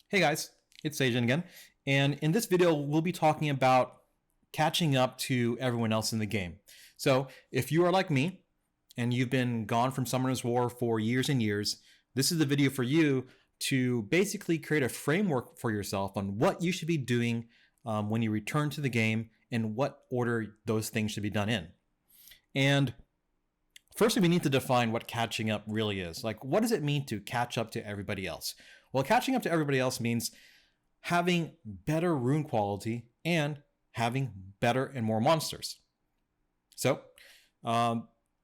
Hey guys, it's Sajin again, and in this video we'll be talking about catching up to everyone else in the game. So if you are like me and you've been gone from Summoner's War for years and years, this is the video for you to basically create a framework for yourself on what you should be doing when you return to the game and what order those things should be done in. And firstly, we need to define what catching up really is. Like, what does it mean to catch up to everybody else? Well, catching up to everybody else means having better rune quality and having better and more monsters. So,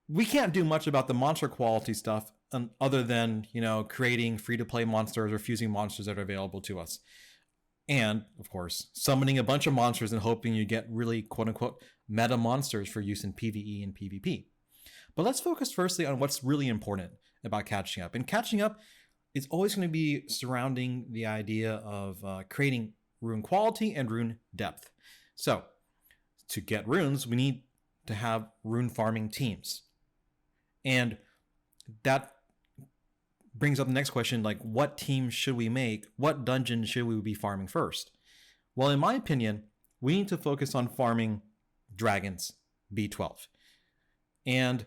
we can't do much about the monster quality stuff other than, creating free-to-play monsters or fusing monsters that are available to us. And, of course, summoning a bunch of monsters and hoping you get really, quote-unquote, meta monsters for use in PvE and PvP. But let's focus firstly on what's really important about catching up. And catching up is always going to be surrounding the idea of creating rune quality and rune depth. So to get runes, we need to have rune farming teams. And that brings up the next question, like what team should we make? What dungeon should we be farming first? Well, in my opinion, we need to focus on farming dragons B12. And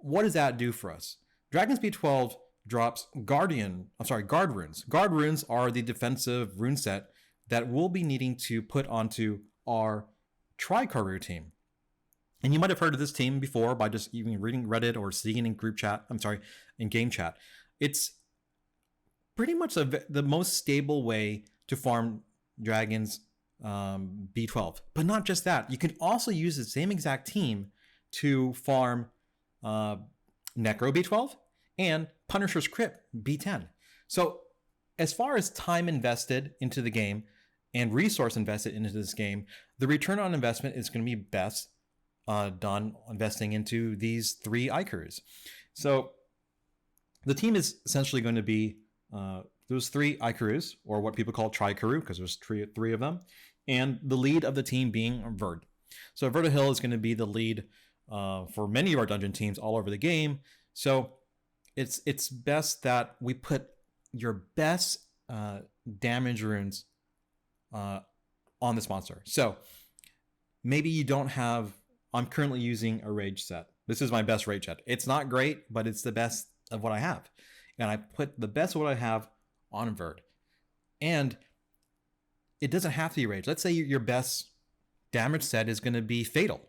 what does that do for us? Dragons B12 drops guard runes. Guard runes are the defensive rune set that we'll be needing to put onto our Tri-Karu team. And you might have heard of this team before by just even reading Reddit or seeing in in game chat. It's pretty much the most stable way to farm dragons B12. But not just that. You can also use the same exact team to farm Necro B12 and Punisher's Crypt B10. So as far as time invested into the game and resource invested into this game, the return on investment is going to be best done investing into these three Ikarus. So the team is essentially going to be those three Ikarus, or what people call Tri-Karu, because there's three of them, and the lead of the team being Verd. So Verdohill is going to be the lead for many of our dungeon teams all over the game. So it's best that we put your best damage runes on this monster. So maybe you don't have. I'm currently using a rage set. This is my best rage set. It's not great, but it's the best of what I have, and I put the best of what I have on Verd. And it doesn't have to be rage. Let's say your best damage set is going to be Fatal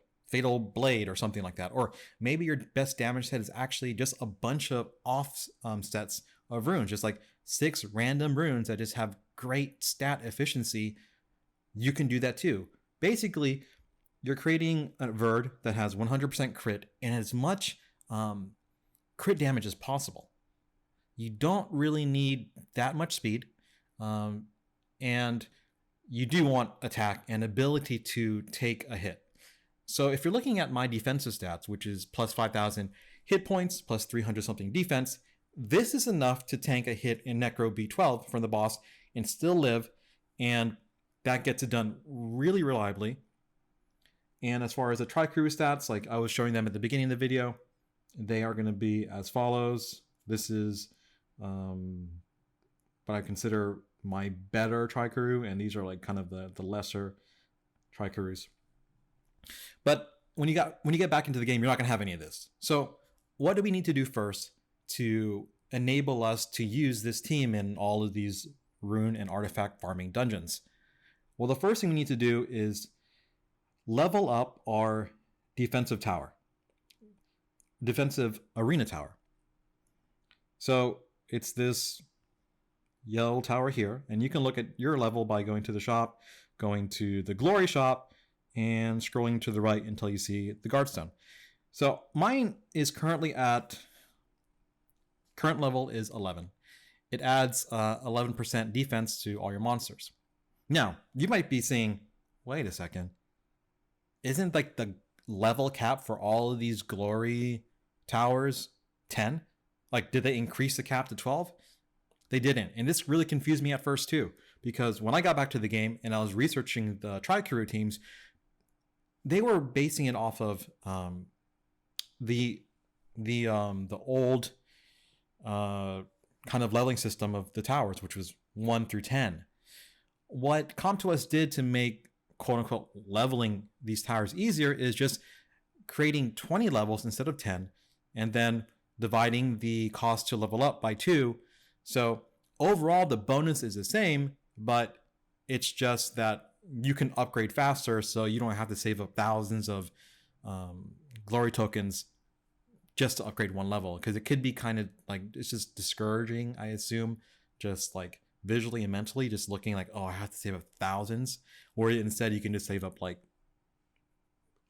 Blade or something like that. Or maybe your best damage set is actually just a bunch of off sets of runes, just like 6 random runes that just have great stat efficiency. You can do that too. Basically, you're creating a Verd that has 100% crit and as much crit damage as possible. You don't really need that much speed. And you do want attack and ability to take a hit. So if you're looking at my defensive stats, which is plus 5,000 hit points, plus 300 something defense, this is enough to tank a hit in Necro B12 from the boss and still live, and that gets it done really reliably. And as far as the Tri-Karu stats, like I was showing them at the beginning of the video, they are going to be as follows. This is what I consider my better Tri-Karu, and these are like kind of the lesser Tri-Karus. But when you get back into the game, you're not going to have any of this. So what do we need to do first to enable us to use this team in all of these rune and artifact farming dungeons? Well, the first thing we need to do is level up our defensive arena tower. So it's this yellow tower here, and you can look at your level by going to the shop, going to the glory shop, and scrolling to the right until you see the guardstone. So mine is current level is 11. It adds 11% defense to all your monsters. Now, you might be saying, wait a second, isn't like the level cap for all of these glory towers 10? Like, did they increase the cap to 12? They didn't. And this really confused me at first too, because when I got back to the game and I was researching the Tri-Karu teams, they were basing it off of the old kind of leveling system of the towers, which was 1 through 10. What CompTOS did to make quote unquote leveling these towers easier is just creating 20 levels instead of 10, and then dividing the cost to level up by 2. So overall, the bonus is the same, but it's just that you can upgrade faster, so you don't have to save up thousands of glory tokens just to upgrade one level, because it could be kind of like, it's just discouraging, I assume, just like visually and mentally, just looking like, oh, I have to save up thousands, or instead you can just save up like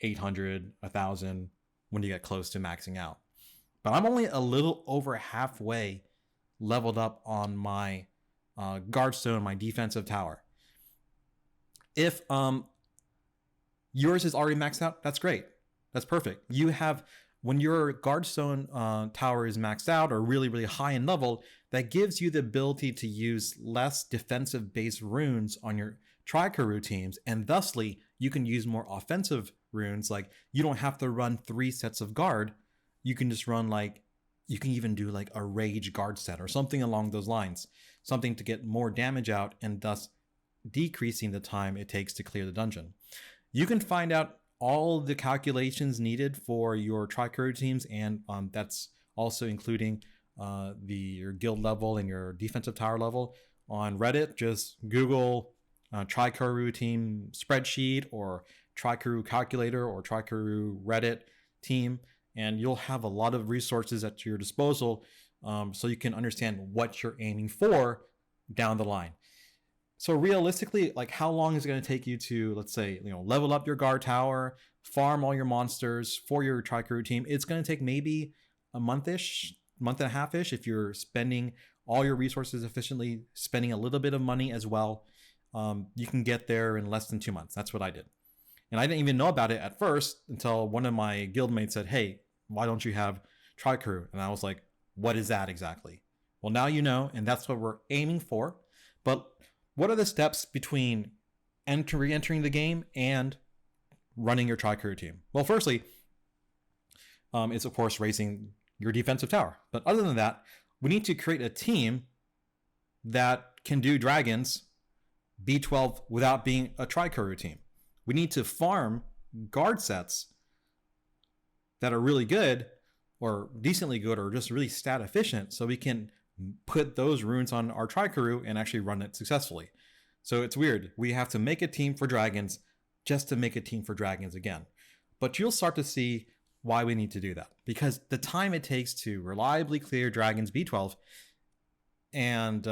800, 1,000 when you get close to maxing out. But I'm only a little over halfway leveled up on my guardstone, my defensive tower. If yours is already maxed out, that's great. That's perfect. You have, when your guardstone tower is maxed out or really, really high in level, that gives you the ability to use less defensive based runes on your Trikaru teams, and thusly you can use more offensive runes. Like, you don't have to run 3 sets of guard. You can just run, like, you can even do like a rage guard set or something along those lines, something to get more damage out and thus decreasing the time it takes to clear the dungeon. You can find out all the calculations needed for your Trikaru teams, and that's also including your guild level and your defensive tower level on Reddit. Just Google Trikaru team spreadsheet or Trikaru calculator or Trikaru Reddit team, and you'll have a lot of resources at your disposal, so you can understand what you're aiming for down the line. So realistically, like, how long is it going to take you to, let's say, level up your guard tower, farm all your monsters for your Trikaru team? It's going to take maybe a month-ish, month and a half-ish, if you're spending all your resources efficiently, spending a little bit of money as well. You can get there in less than 2 months. That's what I did. And I didn't even know about it at first until one of my guildmates said, hey, why don't you have Trikaru? And I was like, what is that exactly? Well, now you know, and that's what we're aiming for. But what are the steps between re-entering the game and running your Trikaru team? Well, firstly, it's of course raising your defensive tower. But other than that, we need to create a team that can do dragons B12 without being a Trikaru team. We need to farm guard sets that are really good or decently good or just really stat efficient, so we can put those runes on our Trikaru and actually run it successfully. So it's weird. We have to make a team for dragons just to make a team for dragons again. But you'll start to see why we need to do that, because the time it takes to reliably clear dragons B12 and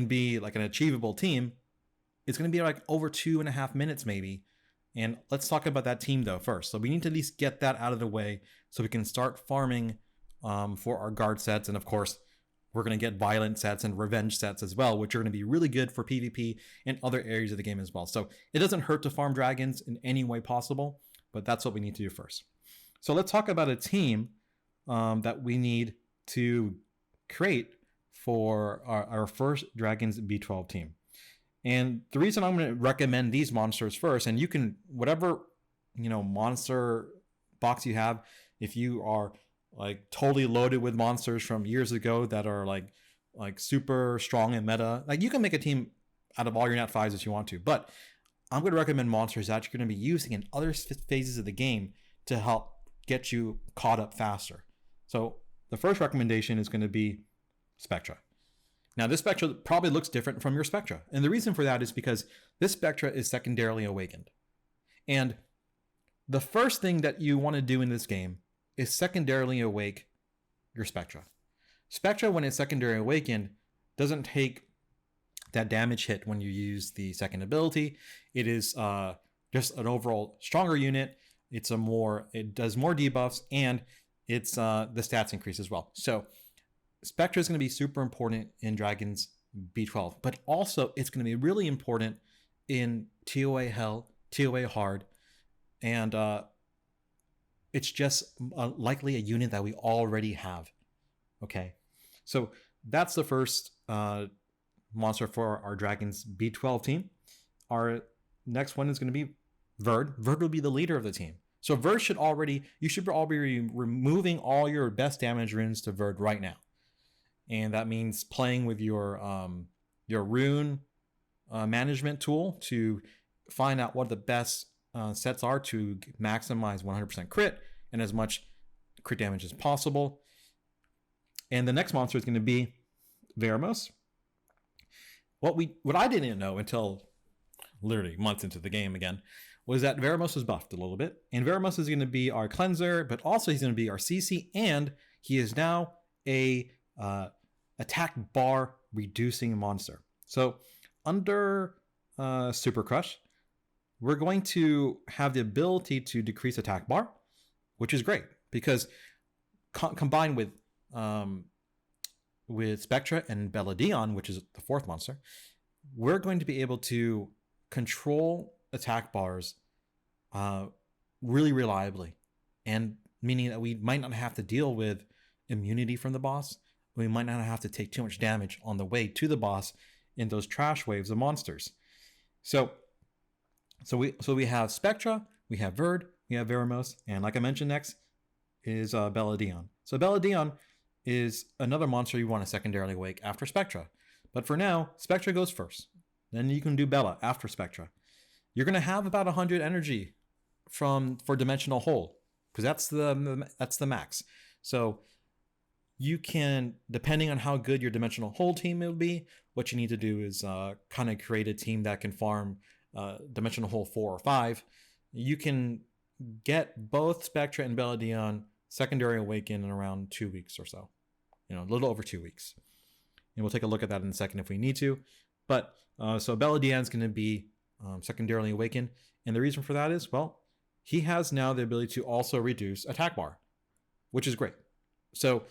be like an achievable team, it's going to be like over 2.5 minutes maybe. And let's talk about that team though first. So we need to at least get that out of the way so we can start farming for our guard sets. And of course, we're going to get violent sets and revenge sets as well, which are going to be really good for PvP and other areas of the game as well. So it doesn't hurt to farm dragons in any way possible, but that's what we need to do first. So let's talk about a team that we need to create for our first Dragons B12 team. And the reason I'm going to recommend these monsters first, and you can, whatever, monster box you have, if you are like totally loaded with monsters from years ago that are like super strong and meta, like, you can make a team out of all your Nat 5s if you want to. But I'm going to recommend monsters that you're going to be using in other phases of the game to help get you caught up faster. So the first recommendation is going to be Spectra. Now, this Spectra probably looks different from your Spectra. And the reason for that is because this Spectra is secondarily awakened. And the first thing that you want to do in this game is secondarily awake your Spectra. Spectra, when it's secondary awakened, doesn't take that damage hit when you use the second ability. It is just an overall stronger unit. It does more debuffs, and it's the stats increase as well. So Spectra is going to be super important in Dragons B12, but also it's going to be really important in TOA Hell, TOA Hard, and it's just likely a unit that we already have. Okay, so that's the first monster for our Dragons B12 team. Our next one is going to be Verd. Verd will be the leader of the team. So Verd you should all be removing all your best damage runes to Verd right now. and that means playing with your rune management tool to find out what the best sets are to maximize 100% crit and as much crit damage as possible. And the next monster is going to be Veramos. What I didn't know until literally months into the game again was that Veramos was buffed a little bit, and Veramos is going to be our cleanser, but also he's going to be our CC, and he is now a attack bar reducing monster. So under Super Crush, we're going to have the ability to decrease attack bar, which is great because combined with Spectra and Belladion, which is the fourth monster, we're going to be able to control attack bars really reliably, and meaning that we might not have to deal with immunity from the boss. We might not have to take too much damage on the way to the boss in those trash waves of monsters. So we have Spectra, we have Verd, we have Veramos, and like I mentioned, next is Belladion. So Belladion is another monster you want to secondarily wake after Spectra. But for now, Spectra goes first. Then you can do Bella after Spectra. You're going to have about 100 energy for Dimensional Hold, because that's the max. So you can, depending on how good your Dimensional Hold team will be, what you need to do is kind of create a team that can farm Dimensional Hold 4 or 5. You can get both Spectra and Belladion secondary awaken in around 2 weeks or so. A little over 2 weeks. And we'll take a look at that in a second if we need to. But so Belladion's going to be secondarily awakened. And the reason for that is, well, he has now the ability to also reduce attack bar, which is great. So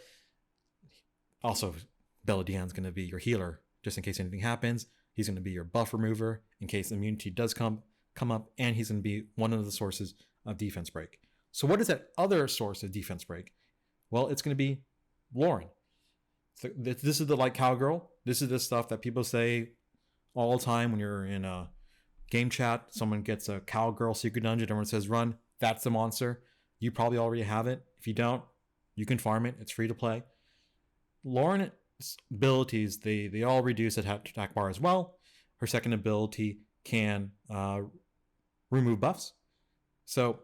also Belladion's going to be your healer just in case anything happens. He's going to be your buff remover in case immunity does come up, and he's going to be one of the sources of defense break. So what is that other source of defense break? Well, it's going to be Lauren. So this is the like cowgirl. This is the stuff that people say all the time when you're in a game chat. Someone gets a cowgirl secret dungeon. Everyone says run. That's the monster. You probably already have it. If you don't, you can farm it. It's free to play. Lauren's abilities, they all reduce attack bar as well. Her second ability can remove buffs. So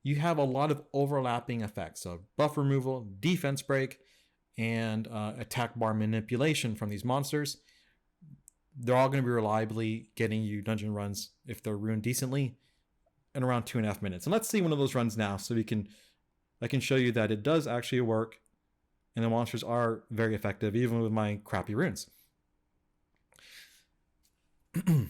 you have a lot of overlapping effects. So buff removal, defense break, and attack bar manipulation from these monsters. They're all going to be reliably getting you dungeon runs, if they're ruined decently, in around 2.5 minutes. And let's see one of those runs now, so I can show you that it does actually work, and the monsters are very effective, even with my crappy runes. And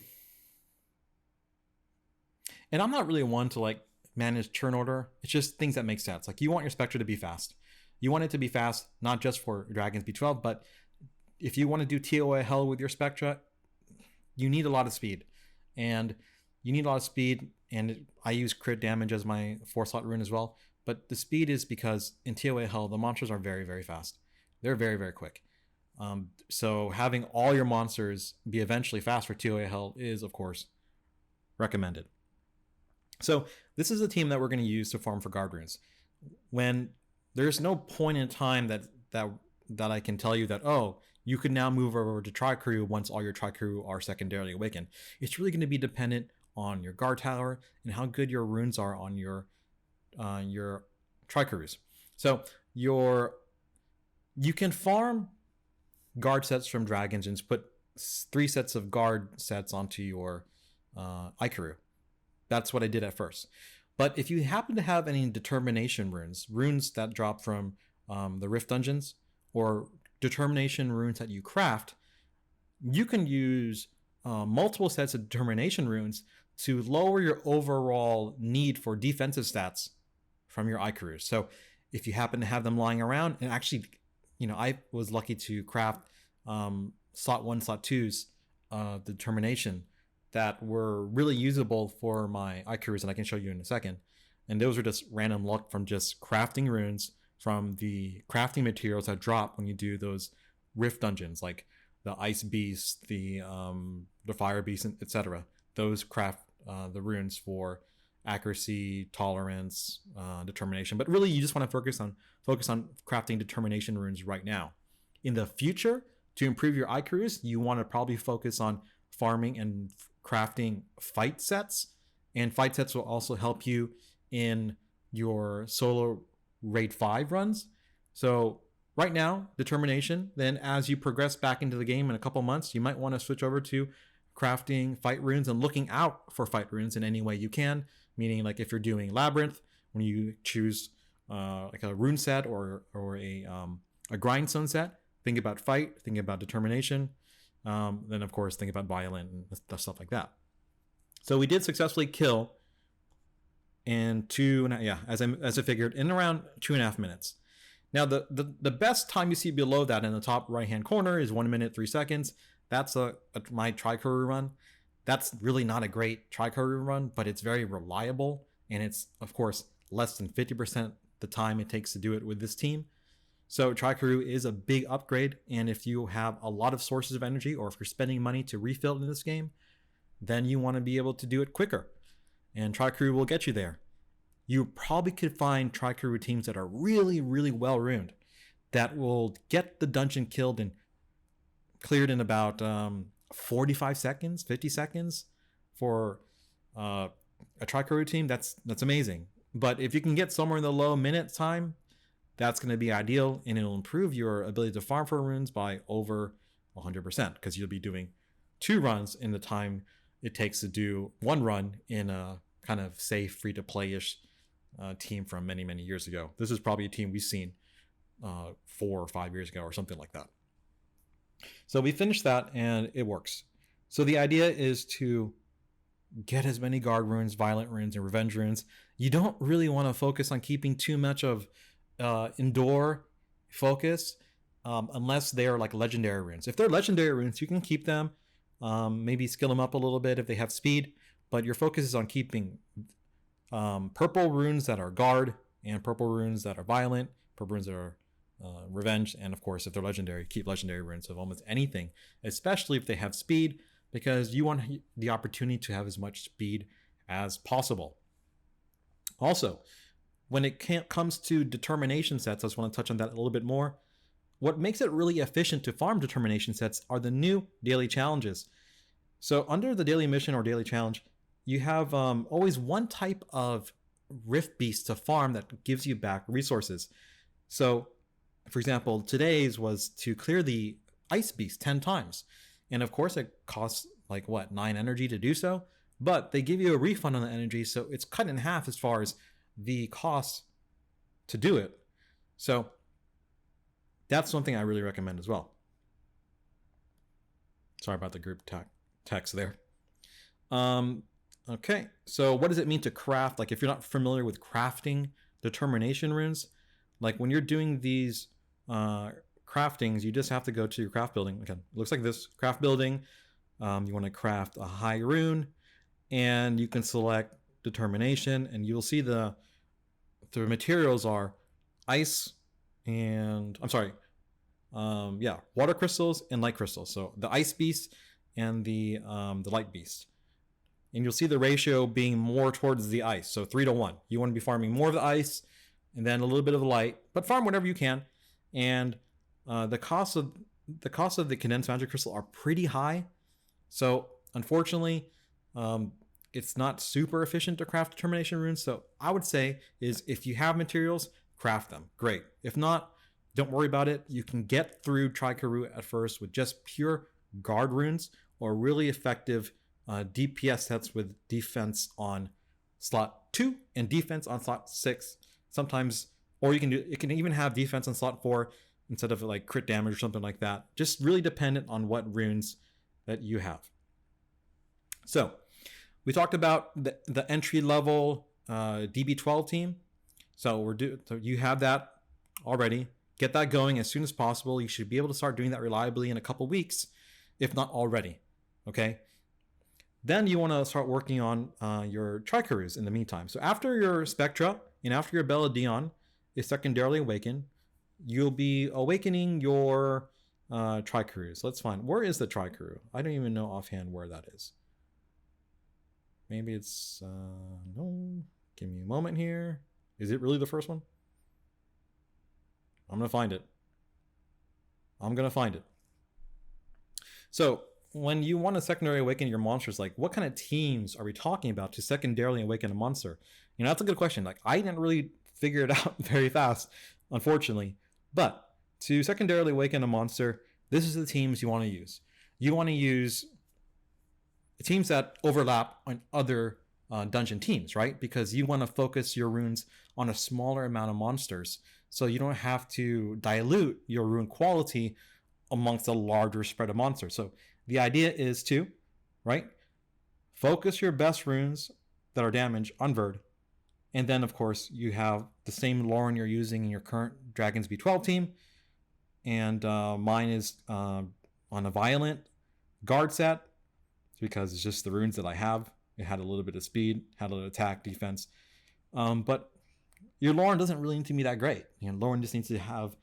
I'm not really one to like manage turn order. It's just things that make sense. Like, you want your Spectra to be fast. You want it to be fast, not just for Dragons B12, but if you want to do TOA hell with your Spectra, you need a lot of speed. And I use crit damage as my 4-slot rune as well. But the speed is because in TOA hell, the monsters are very, very fast. They're very, very quick. So having all your monsters be eventually fast for TOA hell is, of course, recommended. So this is a team that we're going to use to farm for guard runes. When there's no point in time that I can tell you that, oh, you could now move over to Tri-Crew once all your Tri-Crew are secondarily awakened. It's really going to be dependent on your guard tower and how good your runes are on your Tri-Crews. So you can farm guard sets from Dragons and put 3 sets of guard sets onto your Ikaru. That's what I did at first. But if you happen to have any determination runes that drop from the Rift dungeons, or determination runes that you craft, you can use multiple sets of determination runes to lower your overall need for defensive stats from your Ikaru. So if you happen to have them lying around, and actually, I was lucky to craft slot 1, slot 2's determination that were really usable for my Ikarus, and I can show you in a second. And those are just random luck from just crafting runes from the crafting materials that drop when you do those Rift dungeons, like the Ice Beast, the Fire Beast, etc. Those craft the runes for accuracy, tolerance, determination. But really, you just want to focus on crafting determination runes right now. In the future, to improve your Ikaru's, you want to probably focus on farming and crafting fight sets. And fight sets will also help you in your solo raid 5 runs. So right now, determination. Then as you progress back into the game in a couple months, you might want to switch over to crafting fight runes and looking out for fight runes in any way you can. Meaning, like if you're doing labyrinth, when you choose like a rune set or a grindstone set, think about fight, think about determination. Then of course think about violent and stuff like that. So we did successfully kill in as I figured, in around 2.5 minutes. Now the best time you see below that in the top right hand corner is 1 minute 3 seconds. That's my Trikaru run. That's really not a great Trikaru run, but it's very reliable, and it's of course less than 50% the time it takes to do it with this team. So Trikaru is a big upgrade, and if you have a lot of sources of energy, or if you're spending money to refill in this game, then you want to be able to do it quicker. And Trikaru will get you there. You probably could find Trikaru teams that are really, really well ruined, that will get the dungeon killed and cleared in about 45 seconds, 50 seconds for a Trikaru team. That's amazing. But if you can get somewhere in the low minute time, that's going to be ideal, and it'll improve your ability to farm for runes by over 100%, because you'll be doing 2 runs in the time it takes to do 1 run in a kind of safe, free-to-play-ish team from many, many years ago. This is probably a team we've seen 4 or 5 years ago or something like that. So we finished that, and it works. So the idea is to get as many guard runes, violent runes, and revenge runes. You don't really want to focus on keeping too much of indoor focus unless they're like legendary runes. If they're legendary runes, you can keep them, maybe skill them up a little bit if they have speed, but your focus is on keeping purple runes that are guard, and purple runes that are violent, purple runes that are revenge, and of course if they're legendary, keep legendary runes of almost anything, especially if they have speed, because you want the opportunity to have as much speed as possible. Also, when it comes to determination sets, I just want to touch on that a little bit more. What makes it really efficient to farm determination sets are the new daily challenges. So under the daily mission or daily challenge, you have always one type of rift beast to farm that gives you back resources. So for example, today's was to clear the ice beast 10 times. And of course it costs like 9 energy to do so, but they give you a refund on the energy, so it's cut in half as far as the cost to do it. So that's something I really recommend as well. Sorry about the group text there. Okay, so what does it mean to craft? Like if you're not familiar with crafting determination runes, like when you're doing these craftings, you just have to go to your craft building. Again, it looks like this craft building. You want to craft a high rune, and you can select determination, and you'll see the materials are ice and water crystals and light crystals. So the ice beast and the light beast, and you'll see the ratio being more towards the ice. So 3-to-1. You want to be farming more of the ice and then a little bit of the light, but farm whatever you can. And the cost of the condensed magic crystal are pretty high. So unfortunately, it's not super efficient to craft determination runes. So I would say is if you have materials, craft them. Great. If not, don't worry about it. You can get through Trikaru at first with just pure guard runes or really effective DPS sets with defense on slot 2 and defense on slot 6. Sometimes, or it can even have defense on slot 4 instead of like crit damage or something like that. Just really dependent on what runes that you have. So we talked about the entry level DB12 team. So so you have that already. Get that going as soon as possible. You should be able to start doing that reliably in a couple weeks, if not already. Okay. Then you want to start working on your Trikarus in the meantime. So after your Spectra and after your Bella Dion is secondarily awakened, you'll be awakening your Trikarus. Let's find, where is the Trikaru? I don't even know offhand where that is. maybe it's no. Give me a moment here. Is it really the first one? I'm gonna find it. So when you want to secondary awaken your monsters, like what kind of teams are we talking about to secondarily awaken a monster? That's a good question. Like I didn't really figure it out very fast, unfortunately. But to secondarily awaken a monster, this is the teams you want to use. You want to use teams that overlap on other dungeon teams, right? Because you want to focus your runes on a smaller amount of monsters, so you don't have to dilute your rune quality amongst a larger spread of monsters. So the idea is to, right, focus your best runes that are damage on Verd, and then of course you have the same Lauren you're using in your current Dragons B12 team, and mine is on a Violent guard set because it's just the runes that I have. It had a little bit of speed, had a little attack, defense, but your Lauren doesn't really need to be that great. Lauren just needs to have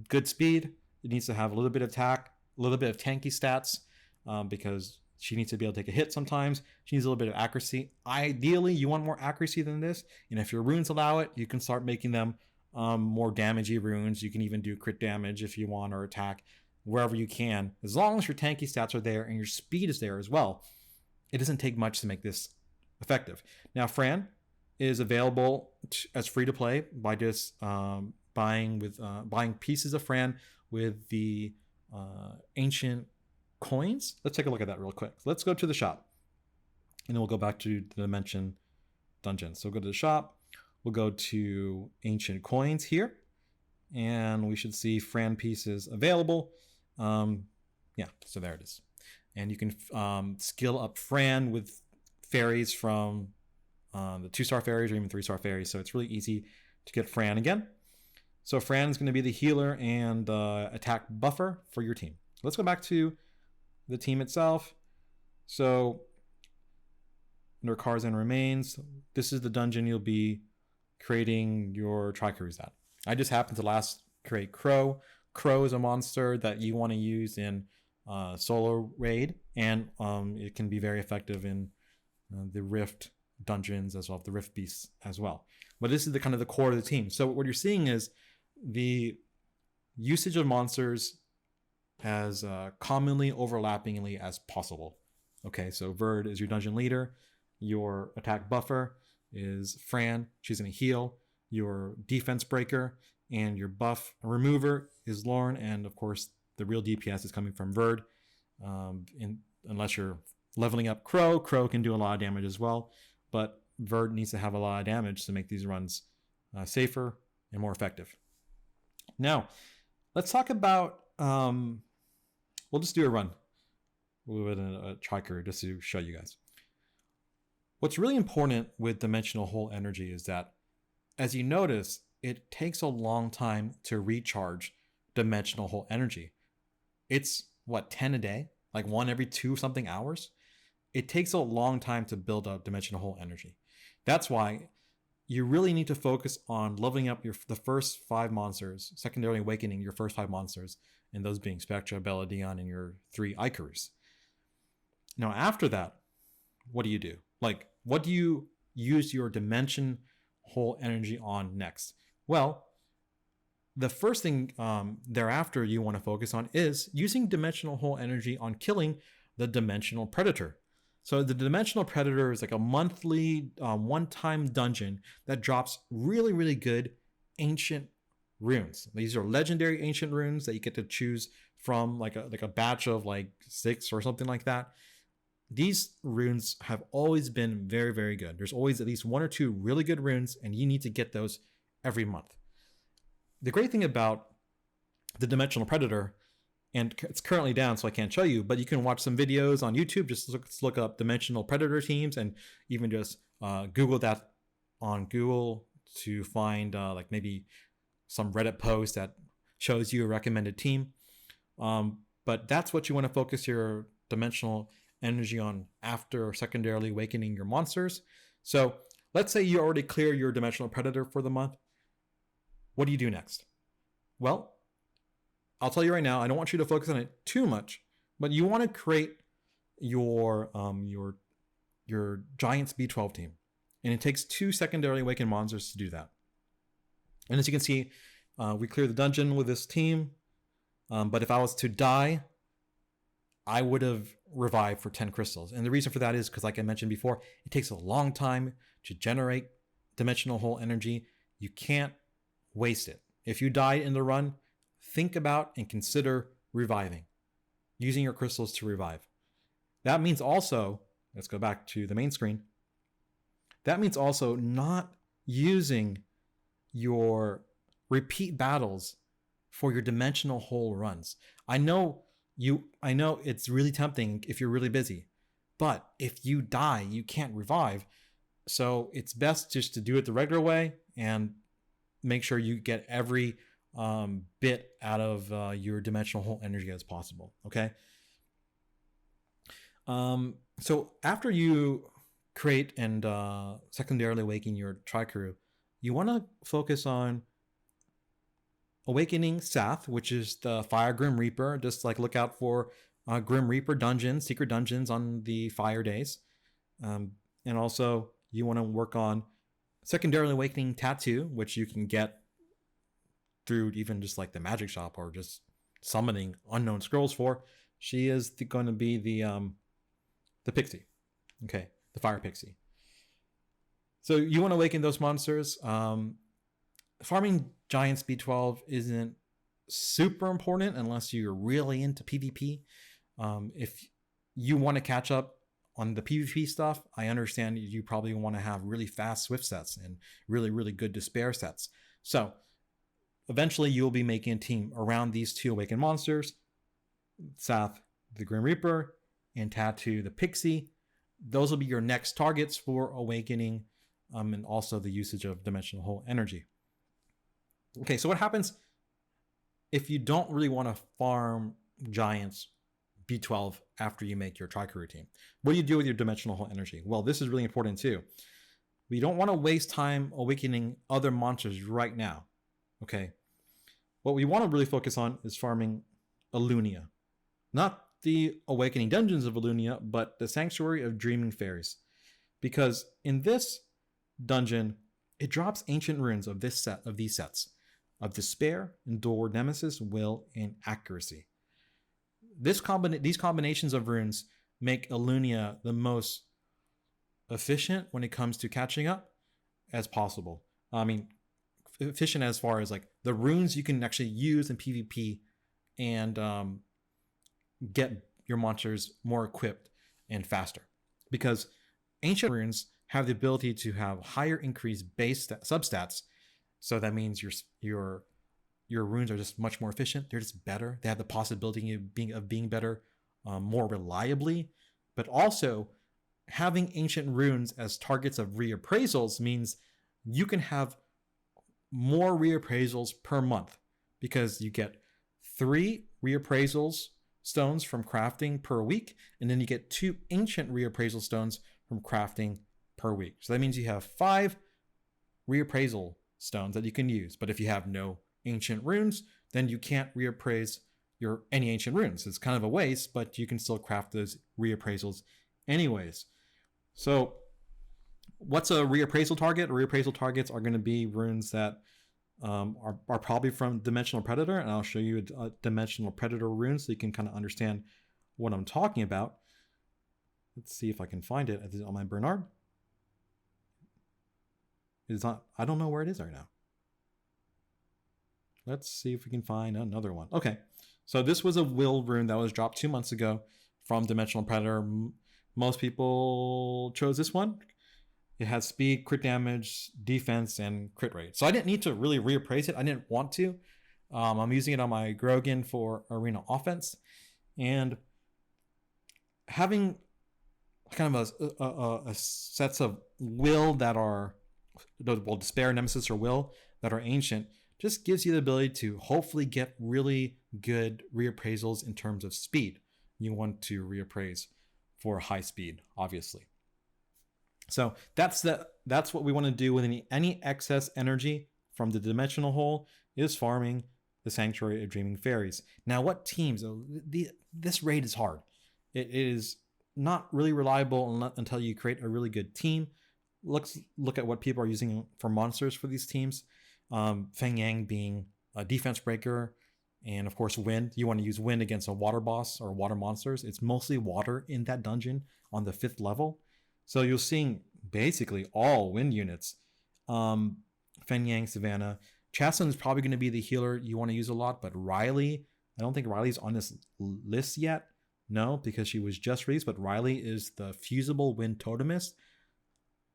good speed. It needs to have a little bit of attack, a little bit of tanky stats, because she needs to be able to take a hit sometimes. She needs a little bit of accuracy. Ideally, you want more accuracy than this. And if your runes allow it, you can start making them more damagey runes. You can even do crit damage if you want, or attack wherever you can. As long as your tanky stats are there and your speed is there as well, it doesn't take much to make this effective. Now, Fran is available as free to play by just buying pieces of Fran with the ancient coins. Let's take a look at that real quick. Let's go to the shop, and then we'll go back to the Dimension Dungeon. So we'll go to the shop. We'll go to ancient coins here, and we should see Fran pieces available. Yeah, so there it is. And you can skill up Fran with fairies from the 2-star fairies or even 3-star fairies. So it's really easy to get Fran again. So Fran is going to be the healer and attack buffer for your team. Let's go back to the team itself. So under Cars and Remains, this is the dungeon you'll be creating your Tricrews at. I just happened to last create Crow. Crow is a monster that you want to use in solo raid, and it can be very effective in the Rift dungeons as well, the Rift beasts as well. But this is the kind of the core of the team. So what you're seeing is the usage of monsters as commonly overlappingly as possible. Okay, so Verd is your dungeon leader. Your attack buffer is Fran. She's going to heal. Your defense breaker and your buff remover is Lauren. And of course, the real DPS is coming from Verd. Unless you're leveling up Crow. Crow can do a lot of damage as well. But Verd needs to have a lot of damage to make these runs safer and more effective. Now, let's talk about... we'll just do a run with a Tricrew just to show you guys. What's really important with Dimensional Hole Energy is that, as you notice, it takes a long time to recharge Dimensional Hole Energy. It's, 10 a day? Like 1 every 2 something hours? It takes a long time to build up Dimensional Hole Energy. That's why you really need to focus on leveling up the first 5 monsters, secondarily awakening your first 5 monsters, and those being Spectra, Bella, Dion, and your 3 Icarus. Now, after that, what do you do? Like, what do you use your Dimension Hole Energy on next? Well, the first thing thereafter you want to focus on is using Dimensional Hole Energy on killing the Dimensional Predator. So the Dimensional Predator is like a monthly one-time dungeon that drops really, really good ancient runes. These are legendary ancient runes that you get to choose from, like a batch of 6 or something like that. These runes have always been very, very good. There's always at least 1 or 2 really good runes, and you need to get those every month. The great thing about the Dimensional Predator, and it's currently down, so I can't show you, but you can watch some videos on YouTube. Just look up Dimensional Predator teams, and even just Google that on Google to find maybe some Reddit post that shows you a recommended team. But that's what you want to focus your Dimensional Energy on after secondarily awakening your monsters. So let's say you already clear your Dimensional Predator for the month. What do you do next? Well, I'll tell you right now, I don't want you to focus on it too much, but you want to create your your giant speed 12 team. And it takes 2 secondary awakened monsters to do that. And as you can see, we cleared the dungeon with this team. But if I was to die, I would have revived for 10 crystals. And the reason for that is because, like I mentioned before, it takes a long time to generate dimensional hole energy. You can't waste it. If you die in the run, think about and consider reviving, using your crystals to revive. That means also, let's go back to the main screen. That means also not using your repeat battles for your dimensional hole runs. I know it's really tempting if you're really busy, but if you die, you can't revive. So it's best just to do it the regular way and make sure you get every bit out of your dimensional hole energy as possible. Okay. So after you create and secondarily awaken your Tricrew, you want to focus on awakening Sath, which is the Fire Grim Reaper. Just like look out for Grim Reaper dungeons, secret dungeons on the fire days. And also you want to work on secondarily awakening Tattoo, which you can get through even just like the magic shop or just summoning unknown scrolls for. She is going to be the pixie. Okay, the fire pixie. So you want to awaken those monsters. Farming giant speed 12 isn't super important unless you're really into PvP. If you want to catch up on the PvP stuff, I understand you probably want to have really fast Swift sets and really, really good Despair sets. So eventually you'll be making a team around these 2 awakened monsters, Sath, the Grim Reaper, and Tattoo, the Pixie. Those will be your next targets for awakening, and also the usage of dimensional hole energy. Okay, so what happens if you don't really want to farm giants B12 after you make your Tricrew team? What do you do with your dimensional hole energy? Well, this is really important too. We don't want to waste time awakening other monsters right now. Okay, what we want to really focus on is farming Elunia. Not the awakening dungeons of Elunia, but the Sanctuary of Dreaming Fairies. Because in this dungeon, it drops ancient runes of these sets of Despair, Endure, Nemesis, Will, and Accuracy. These combinations of runes make Elunia the most efficient when it comes to catching up as possible. I mean, efficient as far as like the runes you can actually use in PvP and get your monsters more equipped and faster. Because ancient runes have the ability to have higher increased base substats. So that means your runes are just much more efficient. They're just better. They have the possibility of being better more reliably. But also, having ancient runes as targets of reappraisals means you can have more reappraisals per month because you get 3 reappraisals stones from crafting per week, and then you get 2 ancient reappraisal stones from crafting per week. So that means you have 5 reappraisal stones that you can use. But if you have no ancient runes, then you can't reappraise any ancient runes. It's kind of a waste, but you can still craft those reappraisals anyways. So what's a reappraisal target? Reappraisal targets are going to be runes that are probably from Dimensional Predator, and I'll show you a Dimensional Predator rune so you can kind of understand what I'm talking about. Let's see if I can find it. Is it on my Bernard? It's not. I don't know where it is right now. Let's see if we can find another one. Okay, so this was a Will rune that was dropped 2 months ago from Dimensional Predator. Most people chose this one. It has speed, crit damage, defense, and crit rate. So I didn't need to really reappraise it. I didn't want to. I'm using it on my Grogan for arena offense. And having kind of a sets of Will that are, well, Despair, Nemesis, or Will that are ancient just gives you the ability to hopefully get really good reappraisals in terms of speed. You want to reappraise for high speed, obviously. So that's what we want to do with any excess energy from the dimensional hole is farming the Sanctuary of Dreaming Fairies. Now, what teams? This raid is hard. It is not really reliable until you create a really good team. Let's look at what people are using for monsters for these teams. Feng Yang being a defense breaker, and of course wind. You want to use wind against a water boss or water monsters. It's mostly water in that dungeon on the 5th level. So you're seeing basically all wind units. Feng Yang, Savannah. Chasen is probably going to be the healer you want to use a lot, but Riley, I don't think Riley's on this list yet. No, because she was just released, but Riley is the fusible wind totemist.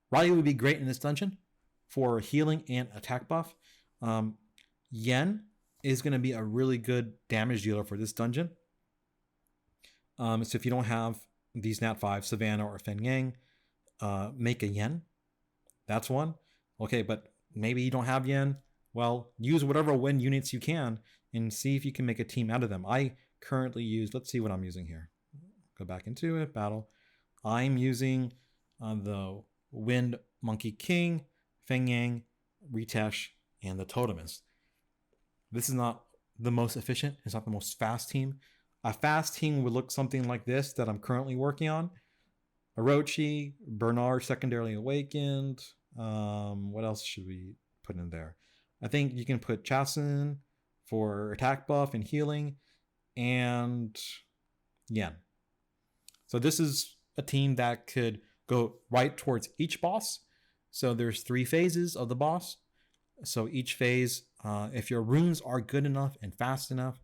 Riley would be great in this dungeon for healing and attack buff. Yen is going to be a really good damage dealer for this dungeon. So if you don't have these Nat 5, Savannah or Feng Yang, make a Yen. That's one. Okay, but maybe you don't have Yen. Well, use whatever wind units you can and see if you can make a team out of them. I currently use, let's see what I'm using here. Go back into it, battle. I'm using the Wind Monkey King, Feng Yang, Ritesh, and the Totemist. This is not the most efficient. It's not the most fast team. A fast team would look something like this that I'm currently working on. Orochi, Bernard secondarily awakened. What else should we put in there? I think you can put Chasen for attack buff and healing, and Yen. So this is a team that could go right towards each boss. So there's 3 phases of the boss. So each phase, if your runes are good enough and fast enough,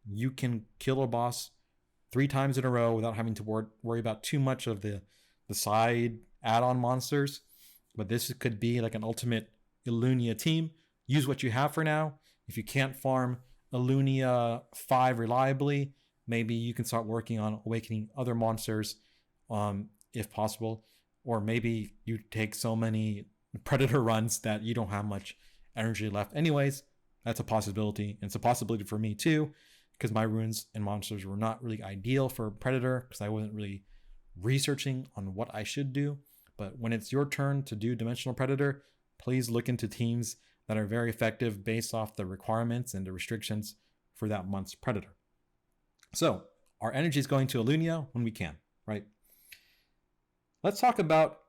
you can kill a boss 3 times in a row without having to worry about too much of the side add-on monsters. But this could be like an ultimate Illunia team. Use what you have for now. If you can't farm Illunia 5 reliably, maybe you can start working on awakening other monsters if possible. Or maybe you take so many Predator runs that you don't have much energy left anyways. That's a possibility. And it's a possibility for me too, because my runes and monsters were not really ideal for Predator because I wasn't really researching on what I should do. But when it's your turn to do Dimensional Predator, please look into teams that are very effective based off the requirements and the restrictions for that month's Predator. So our energy is going to Illunia when we can, right? Let's talk about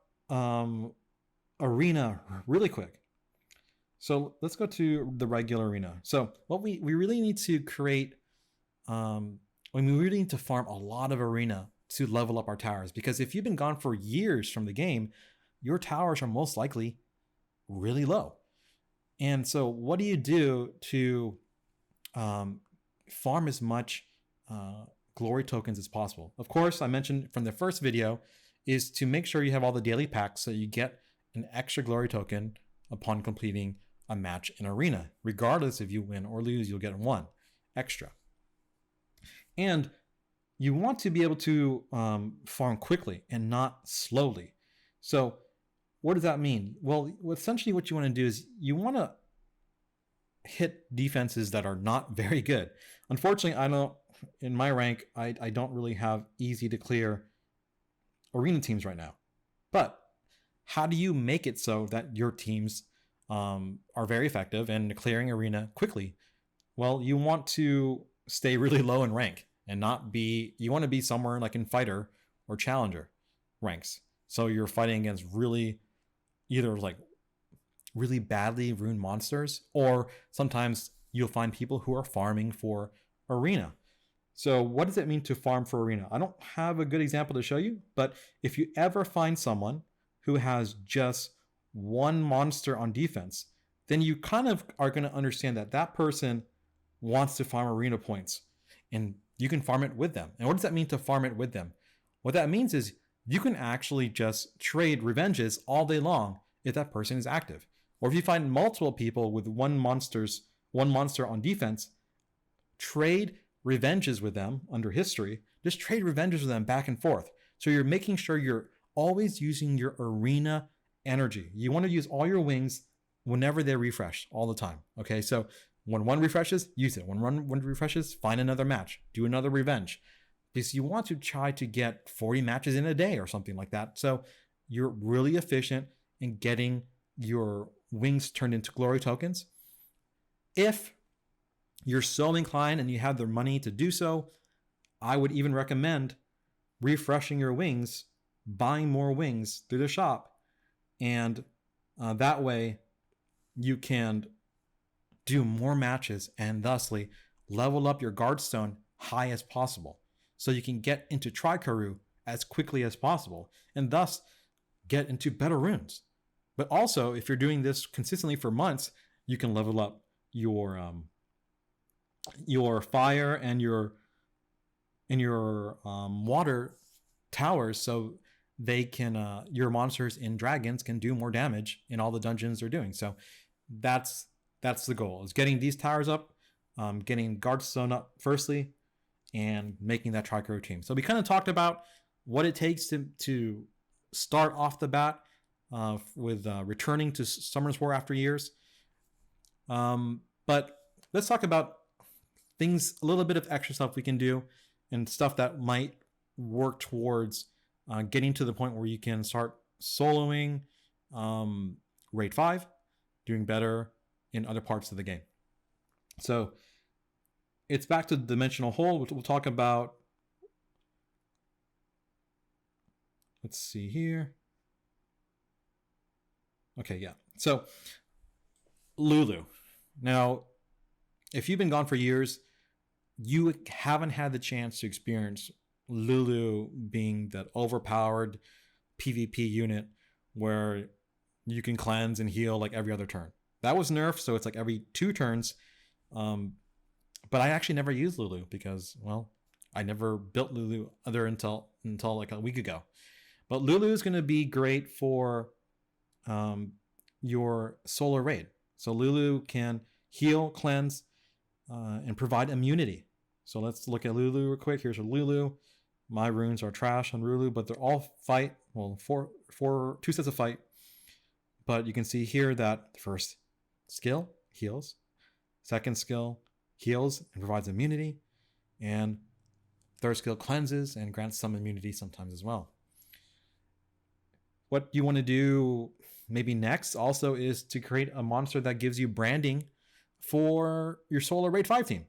Arena really quick. So let's go to the regular Arena. So what we really need to create, we really need to farm a lot of Arena to level up our towers, because if you've been gone for years from the game, your towers are most likely really low. And so what do you do to farm as much glory tokens as possible? Of course, I mentioned from the first video is to make sure you have all the daily packs so you get an extra glory token upon completing a match in Arena. Regardless if you win or lose, you'll get 1 extra. And you want to be able to farm quickly and not slowly. So what does that mean? Well, essentially what you want to do is you want to hit defenses that are not very good. Unfortunately, in my rank, I don't really have easy to clear Arena teams right now. But how do you make it so that your teams are very effective in clearing Arena quickly? Well, you want to stay really low in rank and you want to be somewhere like in Fighter or Challenger ranks. So you're fighting against either like really badly ruined monsters, or sometimes you'll find people who are farming for Arena. So what does it mean to farm for Arena? I don't have a good example to show you, but if you ever find someone who has just 1 monster on defense, then you kind of are going to understand that that person wants to farm Arena points, and you can farm it with them. And what does that mean to farm it with them? What that means is you can actually just trade revenges all day long if that person is active. Or if you find multiple people with one monster on defense, trade revenges with them under history. Just trade revenges with them back and forth. So you're making sure you're always using your Arena energy. You want to use all your wings whenever they refresh all the time. Okay, so when 1 refreshes, use it. When 1 refreshes, find another match. Do another revenge. Because you want to try to get 40 matches in a day or something like that. So you're really efficient in getting your wings turned into glory tokens. If you're so inclined and you have the money to do so, I would even recommend refreshing your wings, buying more wings through the shop, and that way you can do more matches and thusly level up your Guardstone high as possible, so you can get into Trikaru as quickly as possible and thus get into better runes. But also, if you're doing this consistently for months, you can level up your fire and your water towers, so they can your monsters in dragons can do more damage in all the dungeons they're doing. So that's the goal, is getting these towers up, getting Guardstone up firstly, and making that Tricaro team. So we kind of talked about what it takes to start off the bat with returning to Summoners War after years. But let's talk about things, a little bit of extra stuff we can do and stuff that might work towards getting to the point where you can start soloing Raid 5, doing better in other parts of the game. So it's back to Dimensional Hole, which we'll talk about. Let's see here. Okay, yeah. So Lulu. Now, if you've been gone for years, you haven't had the chance to experience Lulu being that overpowered PvP unit where you can cleanse and heal like every other turn. That was nerfed, so it's like every 2 turns. But I actually never used Lulu because, well, I never built Lulu until like a week ago. But Lulu is going to be great for your solar raid. So Lulu can heal, cleanse, and provide immunity. So let's look at Lulu real quick. Here's a Lulu. My runes are trash on Lulu, but they're all fight. Well, 2 sets of fight. But you can see here that the first skill heals, second skill heals and provides immunity, and third skill cleanses and grants some immunity sometimes as well. What you want to do maybe next also is to create a monster that gives you branding for your Solar Raid 5 team.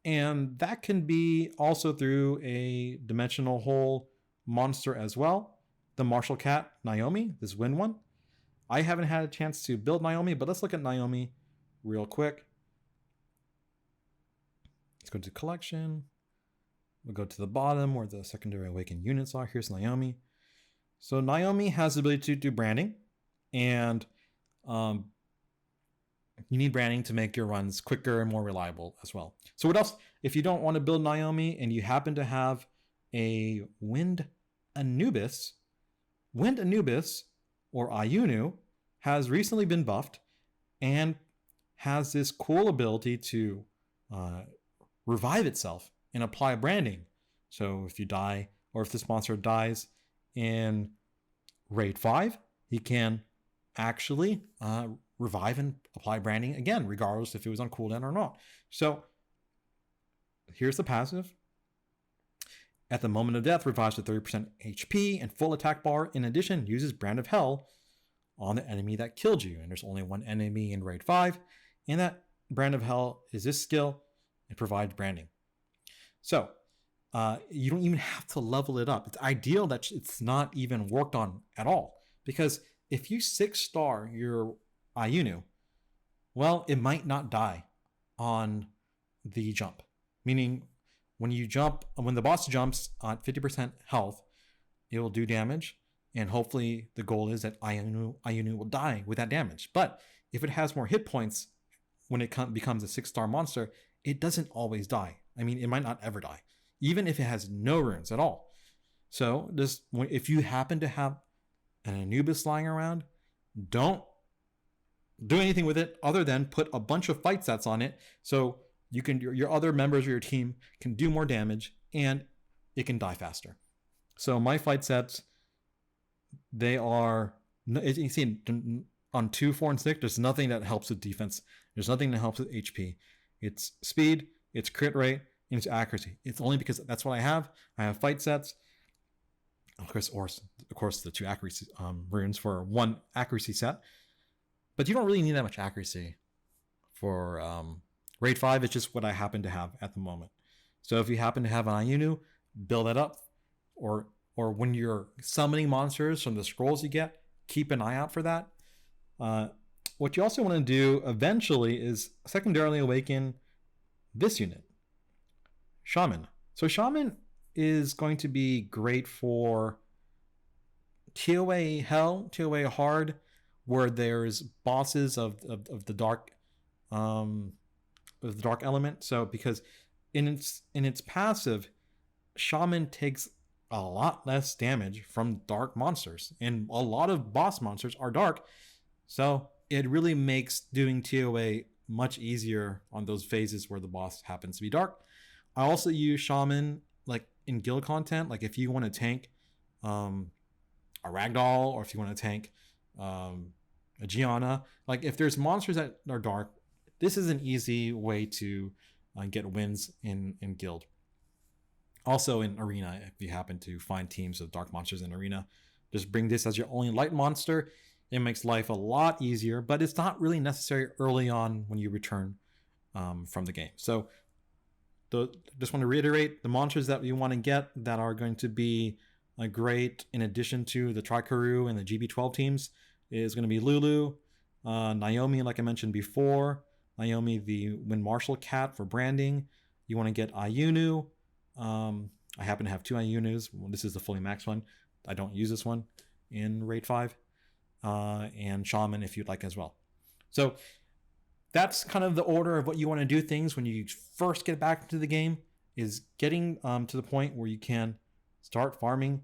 And that can be also through a Dimensional Hole monster as well. The Martial Cat Naomi, this Wind one. I haven't had a chance to build Naomi, but let's look at Naomi real quick. Let's go to collection. We'll go to the bottom where the secondary awakened units are. Here's Naomi. So Naomi has the ability to do branding, and you need branding to make your runs quicker and more reliable as well. So what else? If you don't want to build Naomi and you happen to have a Wind Anubis or Ayunu has recently been buffed and has this cool ability to revive itself and apply branding. So if you die, or if this monster dies in Raid 5, he can actually revive and apply branding again, regardless if it was on cooldown or not. So here's the passive. At the moment of death, revives to 30% HP and full attack bar. In addition, uses Brand of Hell on the enemy that killed you. And there's only one enemy in Raid 5. And that Brand of Hell is this skill. It provides branding. So you don't even have to level it up. It's ideal that it's not even worked on at all. Because if you 6-star your Ayunu, well, it might not die on the jump. Meaning, when the boss jumps on 50% health, it will do damage, and hopefully the goal is that Ayunu will die with that damage. But if it has more hit points when it becomes a 6-star monster, it doesn't always die. I mean, it might not ever die, even if it has no runes at all. So if you happen to have an Anubis lying around, don't do anything with it other than put a bunch of fight sets on it, so your other members of your team can do more damage and it can die faster. So my fight sets, they are, you see on 2, 4, and 6, there's nothing that helps with defense. There's nothing that helps with HP. It's speed, it's crit rate, and it's accuracy. It's only because that's what I have. I have fight sets. Of course, the 2 accuracy runes for 1 accuracy set. But you don't really need that much accuracy for Raid 5. It's just what I happen to have at the moment. So if you happen to have an Ayunu, build that up. or when you're summoning monsters from the scrolls you get, keep an eye out for that. What you also want to do eventually is secondarily awaken this unit, Shaman. So Shaman is going to be great for TOA Hell, TOA Hard, where there's bosses of the dark element. So because in its passive, Shaman takes a lot less damage from dark monsters, and a lot of boss monsters are dark, so it really makes doing TOA much easier on those phases where the boss happens to be dark. I also use Shaman like in guild content, like if you want to tank a Ragdoll, or if you want to tank a Gianna, like if there's monsters that are dark, this is an easy way to get wins in guild. Also in arena, if you happen to find teams of dark monsters in arena, just bring this as your only light monster. It makes life a lot easier, but it's not really necessary early on when you return from the game. So just want to reiterate, the monsters that you want to get that are going to be great in addition to the Tricuru and the GB12 teams is going to be Lulu, Naomi, like I mentioned before, Naomi the Wind Marshal cat for branding. You want to get Ayunu. I happen to have 2 Ayunus. Well, this is the fully max one. I don't use this one in Raid 5. And Shaman if you'd like as well. So that's kind of the order of what you want to do things when you first get back into the game, is getting to the point where you can start farming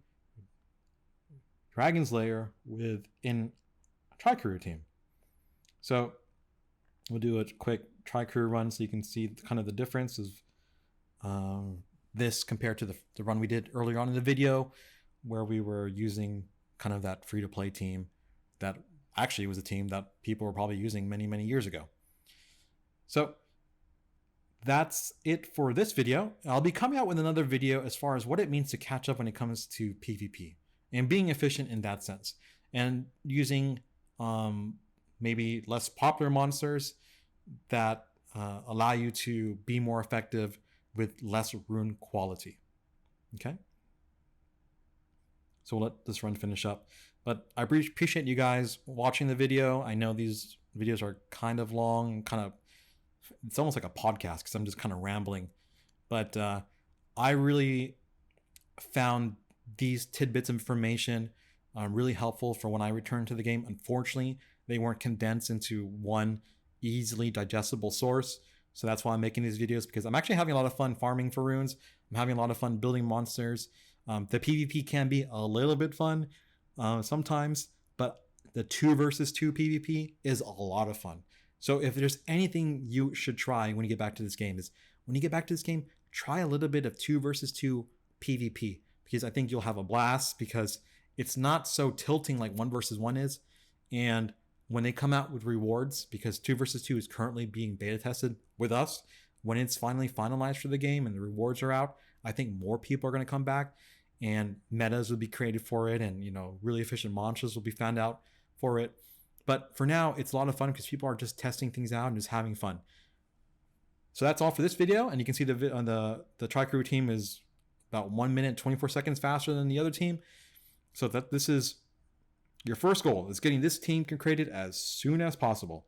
Dragon's Lair within a Tricuru team. So we'll do a quick Tricuru run so you can see kind of the difference of this compared to the run we did earlier on in the video, where we were using kind of that free-to-play team that actually was a team that people were probably using many years ago. So that's it for this video. I'll be coming out with another video as far as what it means to catch up when it comes to PvP and being efficient in that sense, and using maybe less popular monsters that allow you to be more effective with less rune quality. Okay, so we'll let this run finish up, but I appreciate you guys watching the video. I know these videos are kind of long, it's almost like a podcast because I'm just kind of rambling, but I really found these tidbits of information really helpful for when I returned to the game. Unfortunately, they weren't condensed into one easily digestible source. So that's why I'm making these videos, because I'm actually having a lot of fun farming for runes. I'm having a lot of fun building monsters. The PvP can be a little bit fun sometimes, but the 2 versus 2 PvP is a lot of fun. So if there's anything you should try when you get back to this game, is when you get back to this game, try a little bit of 2 versus 2 PvP, because I think you'll have a blast, because it's not so tilting like 1 versus 1 is. And when they come out with rewards, because 2 versus 2 is currently being beta tested with us, when it's finally finalized for the game and the rewards are out, I think more people are going to come back, and metas will be created for it, and really efficient monsters will be found out for it. But for now, it's a lot of fun because people are just testing things out and just having fun. So that's all for this video, and you can see the Tricuru team is about 1 minute 24 seconds faster than the other team. So that this is your first goal, is getting this team created as soon as possible.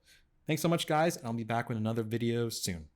Thanks so much, guys, and I'll be back with another video soon.